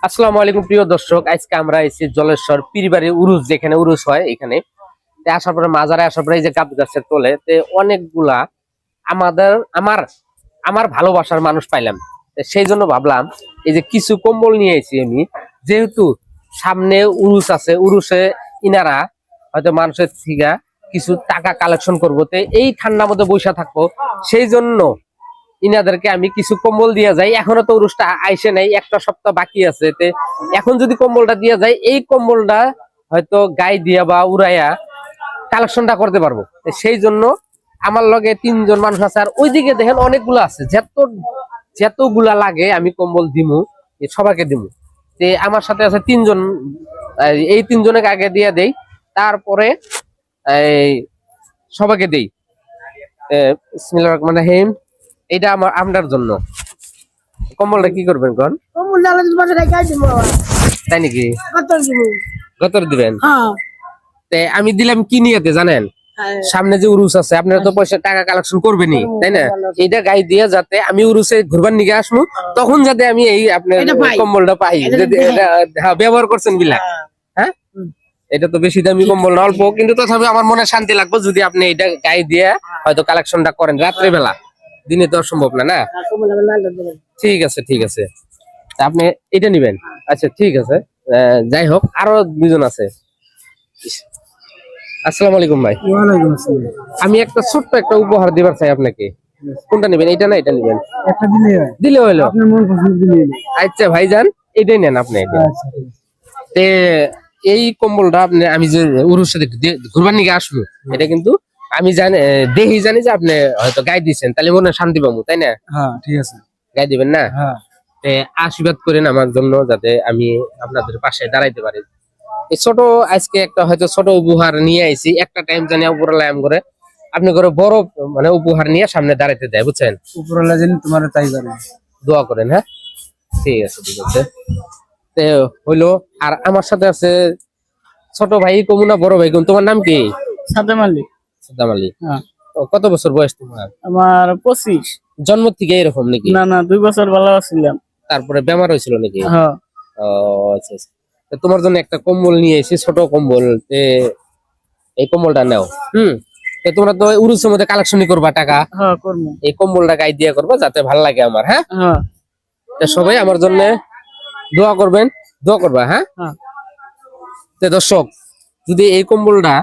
আসসালামু আলাইকুম প্রিয় দর্শক, আজকে আমরা এসেছি জলেশ্বর পীরবাড়ি উরুস, যেখানে উরুস হয় এখানে। আসার পরে মাজারে আসার পরে এই যে গাব গাছের তলে অনেকগুলা আমার আমার ভালোবাসার মানুষ পাইলাম। সেই জন্য ভাবলাম এই যে কিছু কম্বল নিয়ে এসেছি আমি, যেহেতু সামনে উরুস আছে, উরুসে ইনারা হয়তো মানুষের থেকে কিছু টাকা কালেকশন করবো, এই ঠান্ডার মধ্যে বৈশা থাকবো। সেই জন্য ইনাদেরকে আমি কিছু কম্বল দিয়ে যাই। এখনো তো উরুসটা আইসে নাই, একটা সপ্তাহ বাকি আছে। এখন যদি কম্বলটা দিয়ে যায়, এই কম্বলটা হয়তো গায়ে দিয়া বা উড়াইয়া কালেকশনটা করতে পারবো। সেই জন্য আমার লগে 3 জন মানুষ আছে, আর ওইদিকে দেখেন অনেকগুলো আছে। যতগুলা লাগে আমি কম্বল দিমু, সবাইকে দিমু। আমার সাথে আছে 3 জন, এই 3 জনের আগে দিয়ে দেই, তারপরে এই সবাইকে দেই। বিসমিল্লাহির রহমানির রহিম। এটা আপনার জন্য কম্বলটা কি করবেন কোন? তাই নাকি? গতর দিবেন? আমি দিলাম কি নিয়েতে জানেন? সামনে যে উরুস আছে, আপনারা তো পয়সা টাকা কালেকশন করবেনি, তাই না? এইটা গায়ে দিয়ে যাতে আমি উরুসে ঘুরবার নিকে আসবো, তখন যাতে আমি এই আপনার কম্বলটা পাই। ব্যবহার করছেন বিলা। হ্যাঁ, এটা তো বেশি দামি কম্বল না, অল্প, কিন্তু তথাপি আমার মনে শান্তি লাগবে যদি আপনি এটা গায়ে দিয়ে হয়তো কালেকশনটা করেন রাত্রে বেলা। দিনে তো সম্ভব না। না, ঠিক আছে ঠিক আছে, আপনি এটা নিবেন। আচ্ছা ঠিক আছে। যাই হোক, আরো 2 জন আছে। আসসালামু আলাইকুম ভাই। আমি একটা ছোট্ট একটা উপহার দিবার চাই আপনাকে। কোনটা নেবেন, এটা না এটা নেবেন? দিলে হইলো। আচ্ছা ভাইজান, এটাই নেন আপনি। তে এই কম্বলটা আপনি, আমি যে উরুসের ঘুরবার নিকে আসবো, এটা কিন্তু আমি জানি যে আপনি হয়তো গায়ে দিচ্ছেন, তাহলে মনে শান্তি পাবো, তাই না? হ্যাঁ ঠিক আছে, গায়ে দিবেন না? আশীর্বাদ করেন আমার জন্য, যাতে আমি আপনাদের পাশে দাঁড়াইতে পারি। এই ছোট, আজকে একটা হয়তো ছোট উপহার নিয়ে আইছি, একটা টাইম জানি উপরালা এম করে আপনি করে বড় মানে উপহার নিয়ে সামনে দাঁড়াইতে দেয়, বুঝছেন? উপরওয়ালা জানি তোমার তাই জানে। দোয়া করেন। হ্যাঁ ঠিক আছে ঠিক আছে। হইলো, আর আমার সাথে আছে ছোট ভাই কমুনা, বড় ভাই কোন? তোমার নাম কি? সাদ্দাম আলী। সাদ্দাম আলী। কত বছর বয়স তোমার? আমার 25। জন্ম থেকে এরকম নাকি? না না, 2 বছর ভালো ছিলাম, তারপরে বেমার হয়েছিল নাকি? হ্যাঁ। ও আচ্ছা আচ্ছা। তোমার জন্য একটা কম্বল নিয়ে এসেছি, ছোট কম্বল। এই কম্বলটা নাও। তোমরা তো উরুসের মধ্যে কালেকশনই করবা টাকা। হ্যাঁ করব। এই কম্বলটা গায়ে দিয়ে করবা, যাতে ভালো লাগে আমার। হ্যাঁ, সবাই আমার জন্য দোয়া করবেন, দোয়া করবা। হ্যাঁ, দর্শক, যদি এই কম্বলটা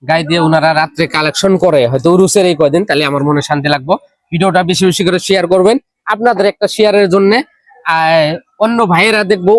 গায়ে দিয়ে ওনারা রাত্রে কালেকশন করে হয়তো উরুসের এই কয়দিন, তাহলে আমার মনে শান্তি লাগবে। ভিডিওটা বেশি বেশি করে শেয়ার করবেন। আপনাদের একটা শেয়ারের জন্য অন্য ভাইয়েরা দেখবো।